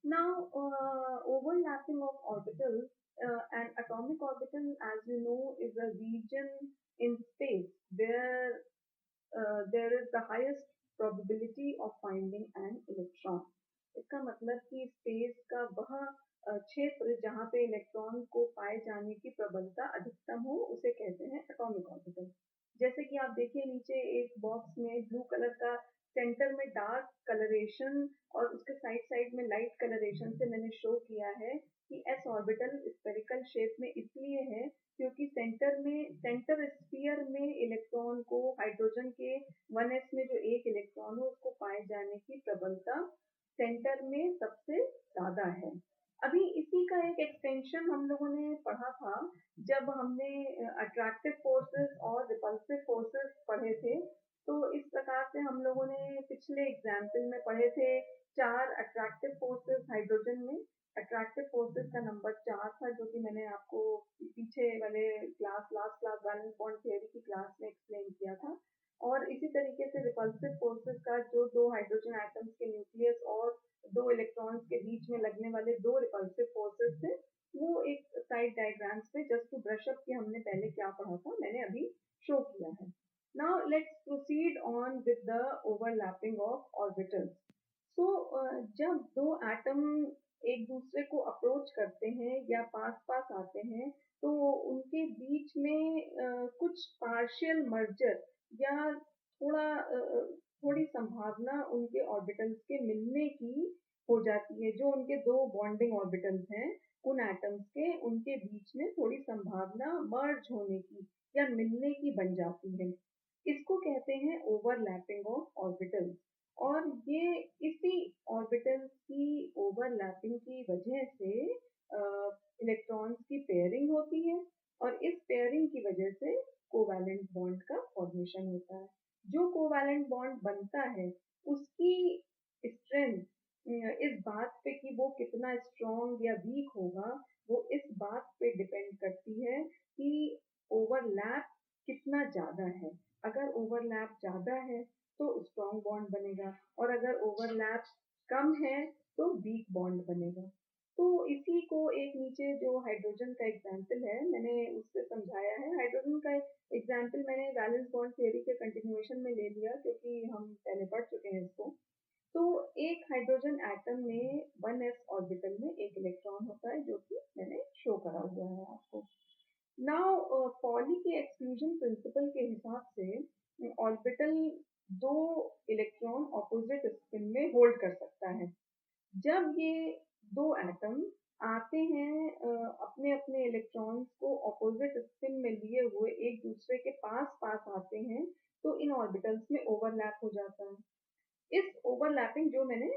Now, overlapping of orbitals, an atomic orbital, as you know, is a region in space where there is the highest probability of finding an electron. इसका मतलब कि space का वह क्षेत्र जहाँ पे electron को पाए जाने की प्रबलता अधिकतम हो उसे कहते हैं एटॉमिक ऑर्बिटल। जैसे कि आप देखिए नीचे एक बॉक्स में ब्लू कलर का सेंटर में डार्क कलरेशन और उसके साइड साइड में लाइट कलरेशन से मैंने शो किया है कि एस ऑर्बिटल स्फेरिकल शेप में इसलिए है क्योंकि सेंटर स्फीयर में इलेक्ट्रॉन को हाइड्रोजन के 1s में जो एक इलेक्ट्रॉन हो उसको पाए जाने की प्रबलता सेंटर में सबसे ज़्यादा है। अभी इसी का एक एक्सटेंशन हम लोगों ने पढ़ा था जब हमने अट्रैक्टिव फोर्सेस और रिपल्सिव फोर्सेस पढ़े थे। तो इस प्रकार से हम लोगों ने पिछले एग्जाम्पल में पढ़े थे 4 अट्रैक्टिव फोर्सेस हाइड्रोजन में। अट्रैक्टिव फोर्सेस का नंबर 4 था जो कि मैंने आपको पीछे वाले last class valence bond theory की क्लास में एक्सप्लेन किया था। और इसी तरीके से रिपल्सिव फोर्सेस का जो दो हाइड्रोजन एटम्स के न्यूक्लियस और दो इलेक्ट्रॉन्स के बीच में लगने वाले दो रिपल्सिव फोर्सेस थे वो एक साइड डायग्राम्स पे जस्ट टू ब्रश अप कि हमने पहले क्या पढ़ा था मैंने अभी शो किया है। Now let's proceed on with the overlapping of orbitals. So जब दो एटम एक दूसरे को अप्रोच करते हैं या पास पास आते हैं तो उनके बीच में कुछ पार्शियल मर्जर या थोड़ी संभावना उनके ऑर्बिटल्स के मिलने की हो जाती है। जो उनके दो बॉन्डिंग ऑर्बिटल्स हैं उन एटम्स के उनके बीच में थोड़ी संभावना मर्ज होने की या मिलने की बन जाती है। इसको कहते हैं ओवरलैपिंग ऑफ ऑर्बिटल्स। और ये इसी ऑर्बिटल्स की ओवरलैपिंग की वजह से इलेक्ट्रॉन्स की पेयरिंग होती है और इस पेयरिंग की वजह से कोवैलेंट बॉन्ड का फॉर्मेशन होता है। जो कोवैलेंट बॉन्ड बनता है उसकी स्ट्रेंथ इस बात पे कि वो कितना स्ट्रॉन्ग या वीक होगा वो इस बात पे डिपेंड करती है कि ओवरलैप कितना ज़्यादा है। अगर ओवरलैप ज़्यादा है तो स्ट्रॉन्ग बॉन्ड बनेगा और अगर ओवरलैप कम है तो वीक बॉन्ड बनेगा। तो इसी को एक नीचे जो हाइड्रोजन का एग्जाम्पल है मैंने उससे समझाया है। हाइड्रोजन का एग्जाम्पल मैंने वैलेंस बॉन्ड थ्योरी के कंटिन्यूएशन में ले लिया क्योंकि हम पहले पढ़ चुके हैं इसको। तो एक हाइड्रोजन एटम में 1s ऑर्बिटल में एक इलेक्ट्रॉन होता है जो कि मैंने शो करा हुआ है आपको। नाउ पॉली के एक्सक्लूजन प्रिंसिपल के हिसाब से ऑर्बिटल दो इलेक्ट्रॉन ऑपोजिट स्पिन में होल्ड कर सकता है। जब ये दो एटम आते हैं अपने अपने इलेक्ट्रॉन्स को ऑपोजिट स्पिन में लिए हुए एक दूसरे के पास पास आते हैं तो इन ऑर्बिटल्स में ओवरलैप हो जाता है। इस ओवरलैपिंग जो मैंने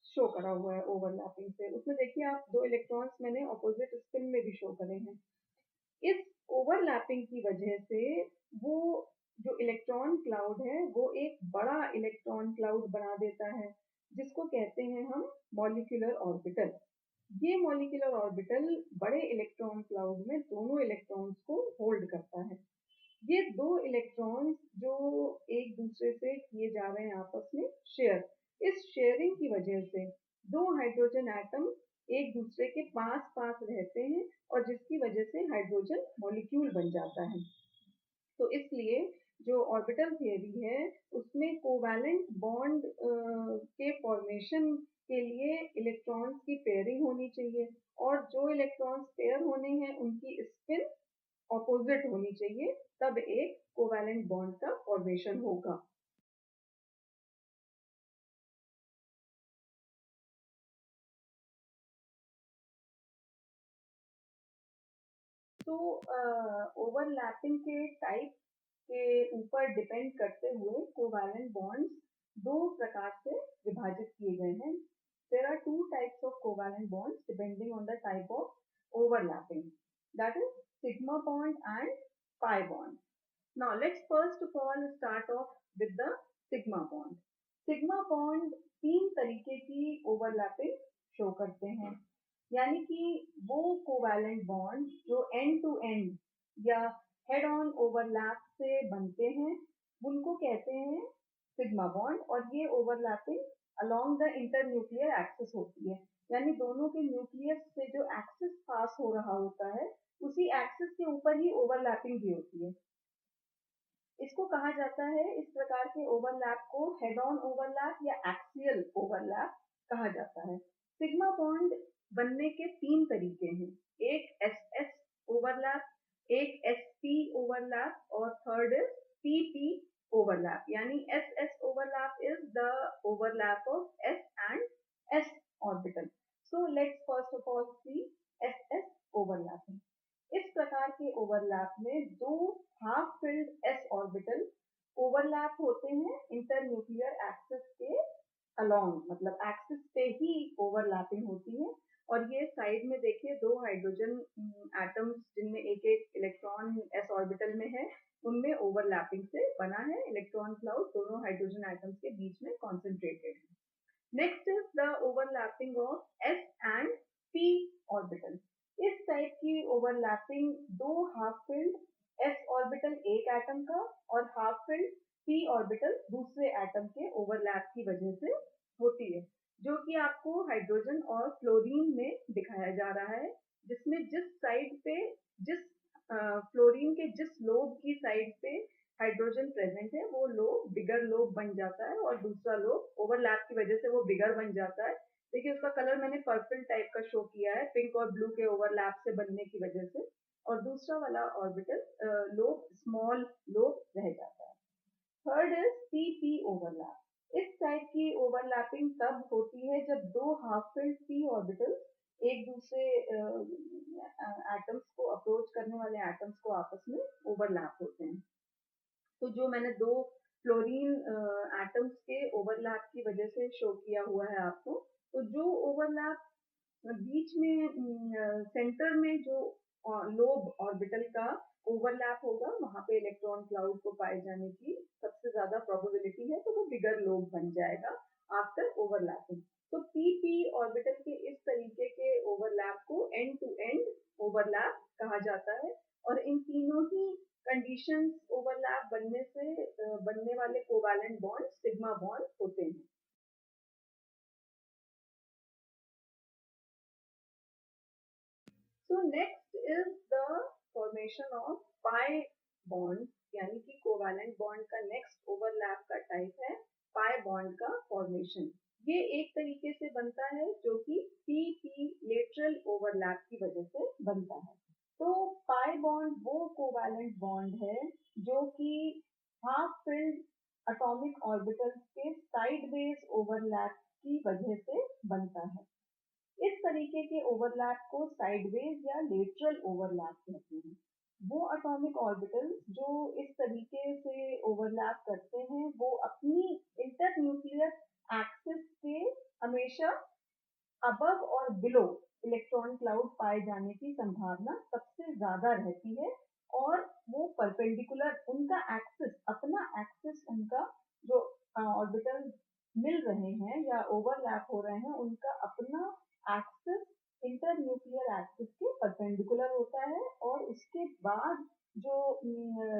शो करा हुआ है ओवरलैपिंग से उसमें देखिए आप दो इलेक्ट्रॉन्स मैंने ऑपोजिट स्पिन में भी शो करे हैं। इस ओवरलैपिंग की वजह से वो जो इलेक्ट्रॉन क्लाउड है वो एक बड़ा इलेक्ट्रॉन क्लाउड बना देता है जिसको कहते हैं हम मॉलिक्यूलर ऑर्बिटल। ये मॉलिक्यूलर ऑर्बिटल बड़े इलेक्ट्रॉन क्लाउड में दोनों इलेक्ट्रॉन्स को होल्ड करता है। ये दो इलेक्ट्रॉन्स जो एक दूसरे से किए जा रहे हैं आपस में शेयर, इस शेयरिंग की वजह से दो हाइड्रोजन एटम एक दूसरे के पास पास रहते हैं और जिसकी वजह से हाइड्रोजन मॉलिक्यूल बन जाता है। तो इसलिए जो ऑर्बिटल थियरी है उसमें कोवैलेंट बॉन्ड के फॉर्मेशन के लिए इलेक्ट्रॉन्स की पेयरिंग होनी चाहिए और जो इलेक्ट्रॉन्स पेयर होने हैं उनकी स्पिन ऑपोजिट होनी चाहिए तब एक कोवैलेंट बॉन्ड का फॉर्मेशन होगा। तो ओवरलैपिंग के टाइप के ऊपर डिपेंड करते हुए कोवैलेंट बॉन्ड्स दो प्रकार से विभाजित किए गए हैं। There are two types of covalent bonds depending on the type of overlapping. That is sigma bond and pi bond. Now let's first of all start off with the sigma bond. Sigma bond तीन तरीके की overlapping show करते हैं। यानी कि वो covalent bond जो and to and या हेड ऑन ओवरलैप से बनते हैं उनको कहते हैं सिग्मा बॉन्ड और ये overlapping along the internuclear axis होती है, यानी दोनों के न्यूक्लियस से जो एक्सिस पास हो रहा होता है उसी एक्सिस के ऊपर ही ओवरलैपिंग भी होती है। इसको कहा जाता है, इस प्रकार के ओवरलैप को हेड ऑन ओवरलैप या एक्सियल ओवरलैप कहा जाता है। सिग्मा बॉन्ड बनने के तीन तरीके हैं, एक एस एस ओवरलैप, एक एस पी ओवरलैप और third is P P overlap. यानी S S overlap is the overlap of S and S orbital. So let's first of all see S S overlapping. इस प्रकार के overlap में दो half filled S orbital overlap होते हैं internuclear axis के along, मतलब एक्सिस पे ही ओवरलैपिंग होती है। और ये साइड में देखिए दो हाइड्रोजन एटम्स जिनमें एक एक इलेक्ट्रॉन एस ऑर्बिटल में है, उनमें ओवरलैपिंग से बना है इलेक्ट्रॉन क्लाउड, दोनों हाइड्रोजन एटम्स के बीच में कॉन्सेंट्रेटेड है। Next is the overlapping of S and P orbital. इस टाइप की ओवरलैपिंग दो हाफ फिल्ड एस ऑर्बिटल एक एटम का और हाफ फिल्ड पी ऑर्बिटल दूसरे एटम के ओवरलैप की वजह से होती है, जो कि आपको हाइड्रोजन और फ्लोरीन में दिखाया जा रहा है, जिसमें जिस साइड पे जिस फ्लोरीन के जिस लोब की साइड पे हाइड्रोजन प्रेजेंट है वो लोब बिगर लोब बन जाता है और दूसरा लोब ओवरलैप की वजह से वो बिगर बन जाता है। देखिए उसका कलर मैंने पर्पल टाइप का शो किया है, पिंक और ब्लू के ओवरलैप से बनने की वजह से, और दूसरा वाला ऑर्बिटल लोब स्मॉल लोब रह जाता है। Third is P P overlap. इस टाइप की ओवरलैपिंग तब होती है जब दो हाफ फिल्ड पी ऑर्बिटल एक दूसरे एटम्स को अप्रोच करने वाले एटम्स को आपस में ओवरलैप होते हैं। तो जो मैंने दो फ्लोरीन एटम्स के ओवरलैप की वजह से शो किया हुआ है आपको, तो जो ओवरलैप बीच में सेंटर में जो लोब ऑर्बिटल का ओवरलैप होगा वहां पे इलेक्ट्रॉन क्लाउड को पाए जाने की सबसे ज्यादा प्रोबेबिलिटी है, तो वो बिगर लोब बन जाएगा आफ्टर ओवरलैपिंग। तो पी पी ऑर्बिटल के इस तरीके के ओवरलैप को एंड टू एंड ओवरलैप कहा जाता है। और इन तीनों ही कंडीशंस ओवरलैप बनने से बनने वाले कोवैलेंट बॉन्ड सिग्मा बॉन्ड होते हैं। So next is the formation of pi bond, यानी कि कोवैलेंट बॉन्ड का नेक्स्ट ओवरलैप का टाइप है पाई बॉन्ड का फॉर्मेशन। ये एक तरीके से बनता है जो कि पी पी लेटरल ओवरलैप की वजह से बनता है। तो पाई बॉन्ड वो कोवैलेंट बॉन्ड है जो कि हाफ फिल्ड एटॉमिक ऑर्बिटल्स के साइडवेज ओवरलैप की वजह से बनता है। इस तरीके के ओवरलैप को साइडवेज या लेटरल ओवरलैप कहते हैं। वो एटॉमिक ऑर्बिटल्स जो इस तरीके से ओवरलैप करते हैं वो अपनी इंटरन्यूक्लियर एक्सिस के हमेशा अबव और बिलो इलेक्ट्रॉन क्लाउड पाए जाने की संभावना सबसे ज्यादा रहती है। और वो परपेंडिकुलर उनका एक्सिस, अपना एक्सिस, उनका जो ऑर्बिटल मिल रहे हैं या ओवरलैप हो रहे हैं उनका अपना एक्सिस इंटरन्यूक्लियर एक्सिस के परपेंडिकुलर होता है। और उसके बाद जो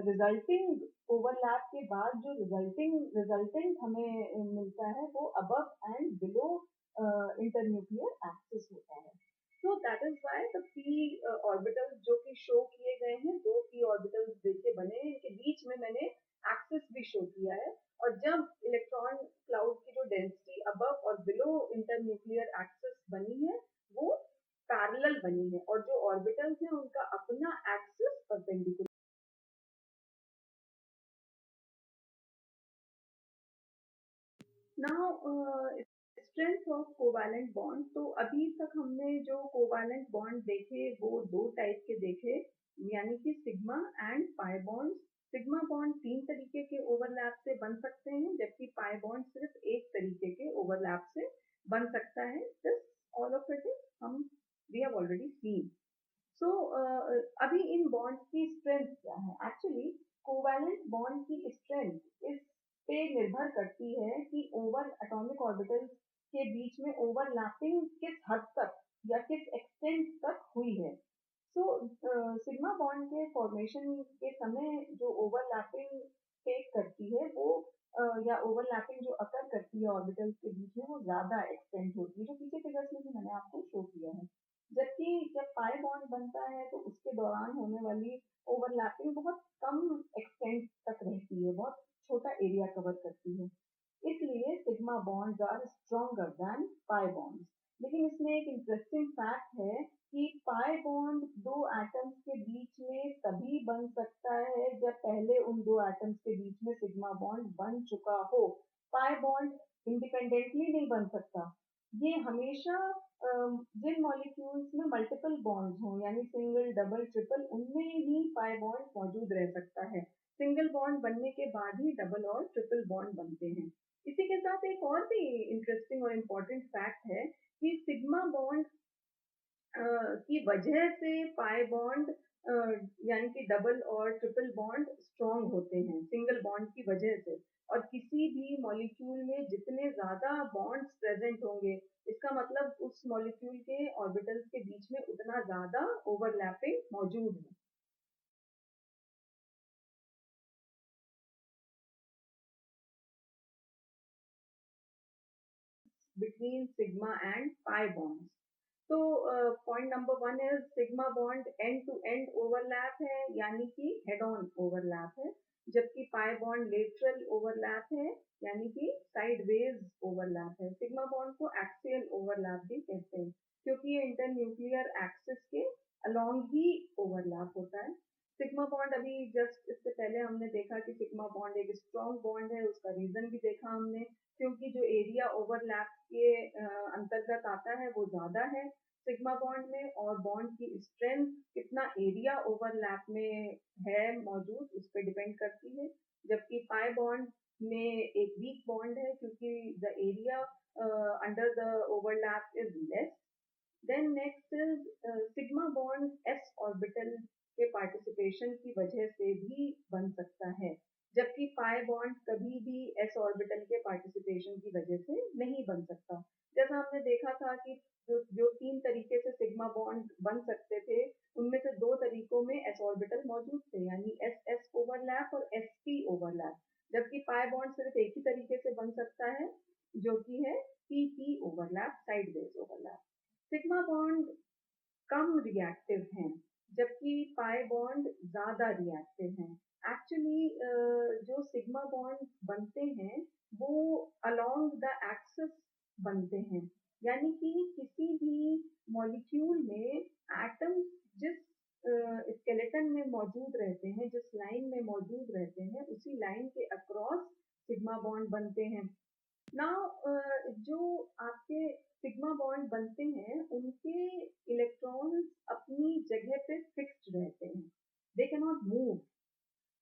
रिजल्टिंग ओवरलैप के बाद जो रिजल्टेंट हमें मिलता है वो above and below internuclear axis होता है। So that is why the p orbitals जो कि शो किए गए हैं, दो p ऑर्बिटल्स देखिए बने हैं, इनके बीच में मैंने एक्सिस भी शो किया है। और जब इलेक्ट्रॉन क्लाउड की जो डेंसिटी अबव और बिलो इंटरन्यूक्लियर एक्सिस बनी है वो पैरेलल बनी है और जो ऑर्बिटल्स हैं उनका अपना axis perpendicular. Now strength of covalent bond. तो अभी तक हमने जो कोवैलेंट बॉन्ड देखे वो दो टाइप के देखे, यानी कि sigma and pi bond. Sigma bond तीन तरीके के ओवरलैप से बन सकते हैं जबकि पाई बॉन्ड सिर्फ एक तरीके के ओवरलैप से बन सकता है। दिस ऑल ऑफ इट हम वी हैव ऑलरेडी सीन। सो अभी इन बॉन्ड्स की स्ट्रेंथ क्या है? एक्चुअली कोवैलेंट बॉन्ड की स्ट्रेंथ इस पे निर्भर करती है कि ओवर एटॉमिक ऑर्बिटल्स के बीच में ओवरलैपिंग किस हद तक या किस एक्सटेंट तक हुई है। सो सिग्मा बॉन्ड के फॉर्मेशन के समय जो ओवरलैपिंग टेक करती है वो या ओवरलैपिंग जो अकर करती है ऑर्बिटल्स के बीच में वो ज्यादा एक्सटेंड होती है, जो पीछे फिगर्स में भी मैंने आपको शो किया है। जबकि जब पाई बॉन्ड बनता है तो उसके दौरान होने वाली ओवरलैपिंग बहुत कम एक्सटेंड तक रहती है, बहुत छोटा एरिया कवर करती है। इसलिए sigma bonds are stronger than pi bonds. लेकिन इसमें एक इंटरेस्टिंग फैक्ट है कि पाई बॉन्ड दो एटम्स के बीच में तभी बन सकता है जब पहले उन दो एटम्स के बीच में सिग्मा बॉन्ड बन चुका हो। पाई बॉन्ड इंडिपेंडेंटली नहीं बन सकता। ये हमेशा जिन मॉलिक्यूल्स में मल्टीपल बॉन्ड्स हों, यानी सिंगल डबल ट्रिपल, उनमें ही पाई बॉन्ड मौजूद रह सकता है। सिंगल बॉन्ड बनने के बाद ही डबल और ट्रिपल बॉन्ड बनते हैं। इसी के साथ एक और भी इंटरेस्टिंग और इम्पोर्टेंट फैक्ट है कि सिग्मा बॉन्ड की वजह से पाई बॉन्ड यानी कि डबल और ट्रिपल बॉन्ड स्ट्रॉन्ग होते हैं सिंगल बॉन्ड की वजह से। और किसी भी मॉलिक्यूल में जितने ज्यादा बॉन्ड्स प्रेजेंट होंगे, इसका मतलब उस मॉलिक्यूल के ऑर्बिटल्स के बीच में उतना ज्यादा ओवरलैपिंग मौजूद है between sigma and pi bonds. तो point number one is sigma bond end to end overlap है, यानी कि हेड ऑन ओवरलैप है। जबकि पाई बॉन्ड लेटरल ओवरलैप है, यानी कि साइडवेज ओवरलैप है। सिग्मा बॉन्ड को एक्सियल ओवरलैप भी कहते हैं, क्योंकि ये इंटर न्यूक्लियर एक्सिस के अलोंग ही ओवरलैप होता है। सिग्मा बॉन्ड अभी जस्ट इससे पहले हमने देखा कि सिग्मा बॉन्ड एक स्ट्रॉन्ग बॉन्ड है, उसका रीजन भी देखा हमने, क्योंकि जो एरिया ओवरलैप के अंतर्गत आता है वो ज्यादा है सिग्मा बॉन्ड में, और बॉन्ड की स्ट्रेंथ कितना एरिया ओवरलैप में है मौजूद उस पर डिपेंड करती है। जबकि पाई बॉन्ड में एक वीक बॉन्ड है, क्योंकि the area under the overlap is less. Then next is sigma bond s orbital के पार्टिसिपेशन की वजह से भी बन सकता है, जबकि पाई बॉन्ड कभी भी एस ऑर्बिटल के पार्टिसिपेशन की वजह से नहीं बन सकता। जैसा हमने देखा था कि जो तीन तरीके से सिग्मा बॉन्ड बन सकते थे, उनमें से दो तरीकों में एस ऑर्बिटल मौजूद थे, यानी एस एस ओवरलैप और एस पी ओवरलैप। जबकि पाई बॉन्ड सिर्फ एक ही तरीके से बन सकता है, जो कि है P P overlap, sideways overlap. Sigma bond कम रिएक्टिव हैं, जबकि पाई बॉन्ड ज्यादा रिएक्टिव हैं। एक्चुअली जो सिग्मा बॉन्ड बनते हैं वो अलोंग द एक्सिस बनते हैं, यानी कि किसी भी मॉलिक्यूल में एटम जिस स्केलेटन में मौजूद रहते हैं, जिस लाइन में मौजूद रहते हैं, उसी लाइन के अक्रॉस सिग्मा बॉन्ड बनते हैं। नाउ जो आपके सिग्मा बॉन्ड बनते हैं, उनके इलेक्ट्रॉन्स अपनी जगह पे फिक्स्ड रहते हैं, they can not move.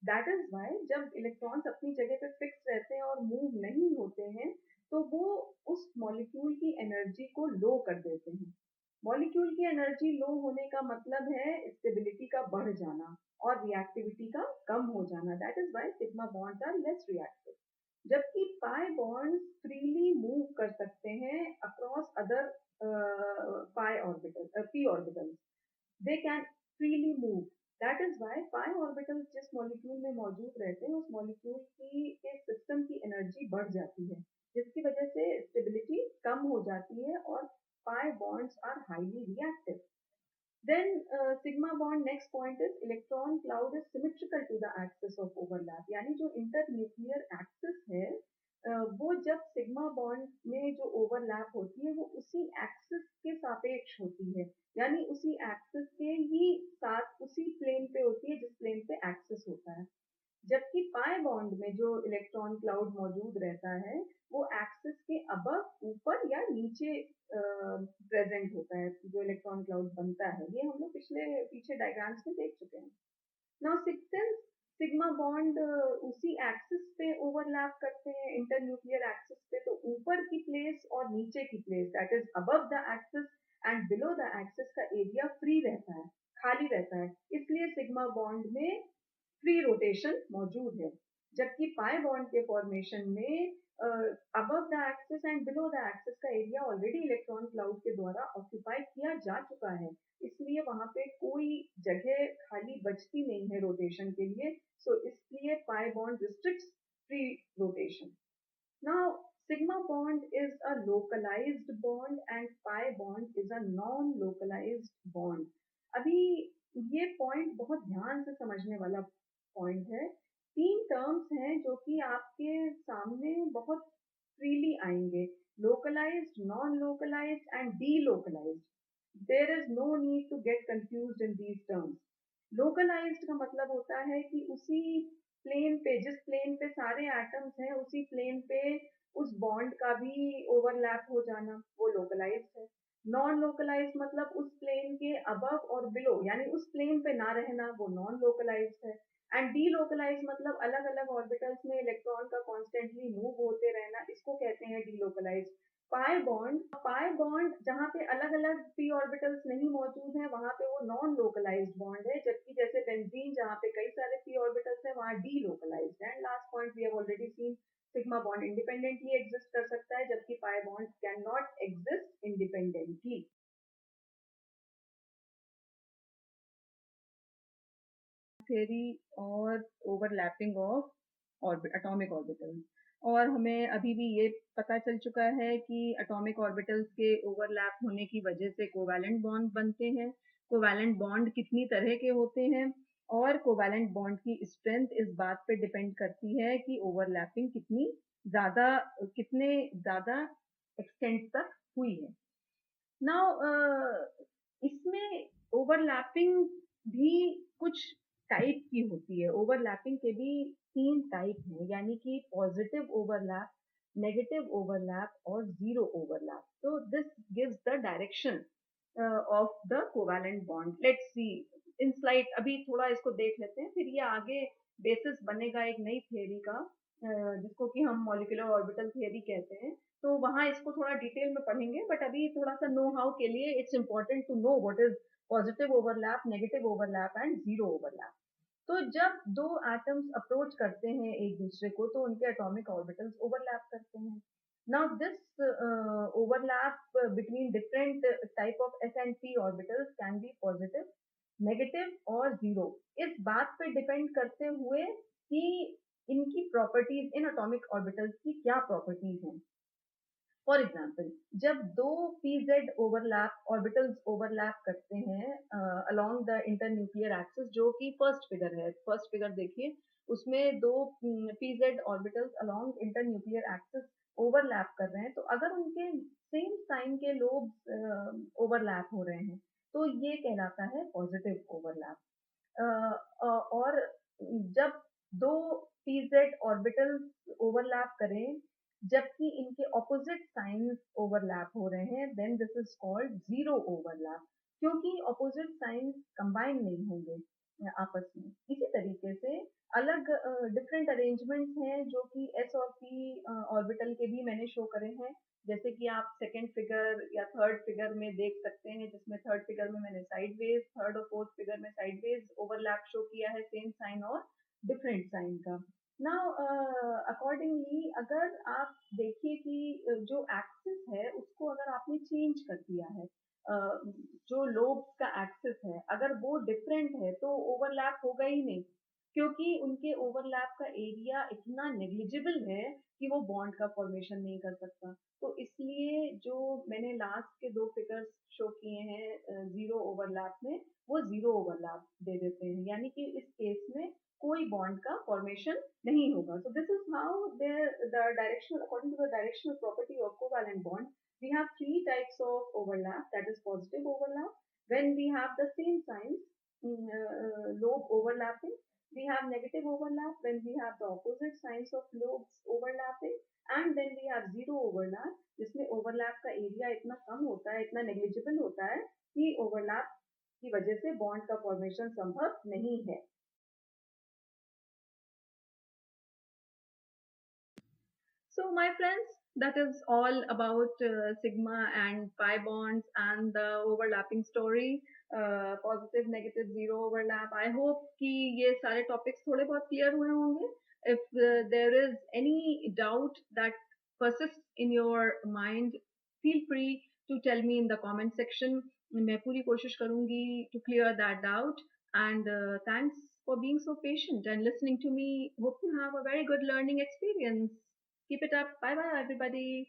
That is why जब इलेक्ट्रॉन्स अपनी जगह पे फिक्स रहते हैं और मूव नहीं होते हैं, तो वो उस मॉलिक्यूल की एनर्जी को लो कर देते हैं। मॉलिक्यूल की एनर्जी लो होने का मतलब है स्टेबिलिटी का बढ़ जाना और रिएक्टिविटी का कम हो जाना। That is why sigma bonds are less reactive. जबकि पाई बॉन्ड्स फ्रीली मूव कर सकते हैं across other pi orbital p orbitals, they can freely move. That is why pi orbitals जिस मॉलिक्यूल में मौजूद रहते हैं, उस मॉलिक्यूल की के सिस्टम की एनर्जी बढ़ जाती है, जिसकी वजह से स्टेबिलिटी कम हो जाती है और pi bonds are highly reactive. Then sigma bond next point is electron cloud is symmetrical to the axis of overlap, यानी जो internuclear axis है वो जब सिग्मा बॉन्ड में जो ओवरलैप होती है वो उसी एक्सिस के सापेक्ष होती है, यानी उसी एक्सिस के ही साथ उसी प्लेन पे होती है जिस प्लेन पे एक्सिस होता है। जबकि पाई बॉन्ड में जो इलेक्ट्रॉन क्लाउड मौजूद रहता है वो एक्सिस के अबव, ऊपर या नीचे प्रेजेंट होता है। जो इलेक्ट्रॉन क्लाउड बनता है ये हम लोग पीछे डायग्राम्स में देख चुके हैं। नाउ सिक्स सिग्मा बॉन्ड उसी एक्सिस पे ओवरलैप करते हैं, इंटर न्यूक्लियर एक्सिस पे, तो ऊपर की प्लेस और नीचे की place, that is above the axis and below the axis, का एरिया फ्री रहता है, खाली रहता है। इसलिए सिग्मा बॉन्ड में फ्री रोटेशन मौजूद है। जबकि पाई बॉन्ड के फॉर्मेशन में above the axis and below the axis का एरिया ऑलरेडी इलेक्ट्रॉन क्लाउड के द्वारा ऑक्यूपाई किया जा चुका है, इसलिए वहां पे कोई जगह खाली बचती नहीं है रोटेशन के लिए। सो इसलिए pi bond restricts free rotation. Now, sigma bond is a localized bond and pi bond is a non-localized bond. अभी ये पॉइंट बहुत ध्यान से समझने वाला पॉइंट है. तीन टर्म्स हैं जो कि आपके सामने बहुत फ्रीली आएंगे: localized, non-localized and delocalized. There is no need to get confused in these terms. Localized का मतलब होता है कि उसी प्लेन पे, जिस प्लेन पे सारे एटम्स हैं, उसी प्लेन पे उस बॉन्ड का भी ओवरलैप हो जाना, वो लोकलाइज्ड है. नॉन लोकलाइज्ड मतलब उस प्लेन के अबव और बिलो, यानी उस प्लेन पे ना रहना, वो नॉन लोकलाइज्ड है. एंड डीलोकलाइज्ड मतलब अलग अलग ऑर्बिटल्स में इलेक्ट्रॉन का कॉन्स्टेंटली मूव होते रहना, इसको कहते हैं डीलोकलाइज्ड. पाई बॉन्ड जहाँ पे अलग अलग पी ऑर्बिटल्स नहीं मौजूद हैं, वहां पे वो नॉन लोकलाइज्ड बॉन्ड है, जबकि जैसे बेंजीन जहाँ पे कई सारे पी ऑर्बिटल्स हैं, वहाँ डी लोकलाइज्ड है. And last point we have already seen, sigma bond independently exist कर सकता है, जबकि pi bond can not exist independently. Theory और ओवरलैपिंग ऑफ एटॉमिक ऑर्बिटल्स. और हमें अभी भी ये पता चल चुका है कि एटॉमिक ऑर्बिटल्स के ओवरलैप होने की वजह से कोवैलेंट बॉन्ड बनते हैं. कोवैलेंट बॉन्ड कितनी तरह के होते हैं और कोवैलेंट बॉन्ड की स्ट्रेंथ इस बात पे डिपेंड करती है कि ओवरलैपिंग कितने ज़्यादा एक्सटेंट तक हुई है. नाउ इसमें ओवरलैपिंग भी कुछ टाइप की होती है. ओवरलैपिंग के भी तीन टाइप हैं, यानी कि पॉजिटिव ओवरलैप, नेगेटिव ओवरलैप और जीरो ओवरलैप. तो this gives the direction of the covalent bond. Let's see in slide. अभी थोड़ा इसको देख लेते हैं, फिर ये आगे बेसिस बनेगा एक नई थियरी का, जिसको कि हम मॉलिक्यूलर ऑर्बिटल थियरी कहते हैं. तो वहाँ इसको थोड़ा डिटेल में पढ़ेंगे, बट अभी थोड़ा सा नो हाउ के लिए it's important to know what is positive overlap, negative overlap and zero overlap. तो जब दो एटम्स अप्रोच करते हैं एक दूसरे को, तो उनके एटॉमिक ऑर्बिटल्स ओवरलैप करते हैं. Now this overlap between different type of S and P orbitals can be positive, negative और जीरो, इस बात पे डिपेंड करते हुए कि इनकी प्रॉपर्टीज, इन एटॉमिक ऑर्बिटल्स की क्या प्रॉपर्टीज हैं. फॉर एग्जाम्पल, जब दो पीजेड ओवरलैप ऑर्बिटल्स ओवरलैप करते हैं अलोंग द इंटरन्यूक्लियर एक्सिस, जो कि फर्स्ट फिगर है, फर्स्ट फिगर देखिए, उसमें दो PZ orbitals along internuclear axis overlap कर रहे हैं, तो अगर उनके सेम साइन के लोब्स ओवरलैप हो रहे हैं, तो ये कहलाता है पॉजिटिव ओवरलैप. और जब दो पीजेड ऑर्बिटल्स ओवरलैप करें जबकि इनके ऑपोजिट साइंस ओवरलैप हो रहे हैं, then this is called zero overlap, क्योंकि ऑपोजिट साइंस कंबाइन नहीं होंगे आपस में. इसी तरीके से अलग डिफरेंट अरेंजमेंट्स हैं जो कि एस और पी ऑर्बिटल के भी मैंने शो करे हैं, जैसे कि आप सेकेंड फिगर या थर्ड फिगर में देख सकते हैं, जिसमें थर्ड फिगर में मैंने साइडवेज, थर्ड और फोर्थ फिगर में साइडवेज ओवरलैप शो किया है, सेम साइन और डिफरेंट साइन का. नाउ अकॉर्डिंगली अगर आप देखिए कि जो एक्सिस है उसको अगर आपने चेंज कर दिया है, जो लोब्स का एक्सिस है अगर वो डिफरेंट है, तो ओवरलैप होगा ही नहीं, क्योंकि उनके ओवरलैप का एरिया इतना नेग्लिजिबल है कि वो बॉन्ड का फॉर्मेशन नहीं कर सकता. तो इसलिए जो मैंने लास्ट के दो फिगर्स शो किए हैं जीरो ओवरलैप में, वो जीरो ओवरलैप दे देते हैं, यानी कि इस केस में कोई बॉन्ड का फॉर्मेशन नहीं होगा. So this is how the directional, according to the directional property of covalent bond, we have three types of overlap. That is positive overlap, when we have the same signs, lobe overlapping. We have negative overlap when we have the opposite signs of lobes overlapping, and then we have zero overlap, जिसमें overlap का area इतना कम होता है, इतना negligible होता है कि overlap की वजह से bond का formation संभव नहीं है. So my friends, that is all about sigma and pi bonds and the overlapping story, positive, negative, zero overlap. I hope कि ये सारे topics थोड़े बहुत clear हुए होंगे. If there is any doubt that persists in your mind, feel free to tell me in the comment section. मैं पूरी कोशिश करूँगी to clear that doubt. And thanks for being so patient and listening to me. Hope you have a very good learning experience. Keep it up. Bye bye, everybody.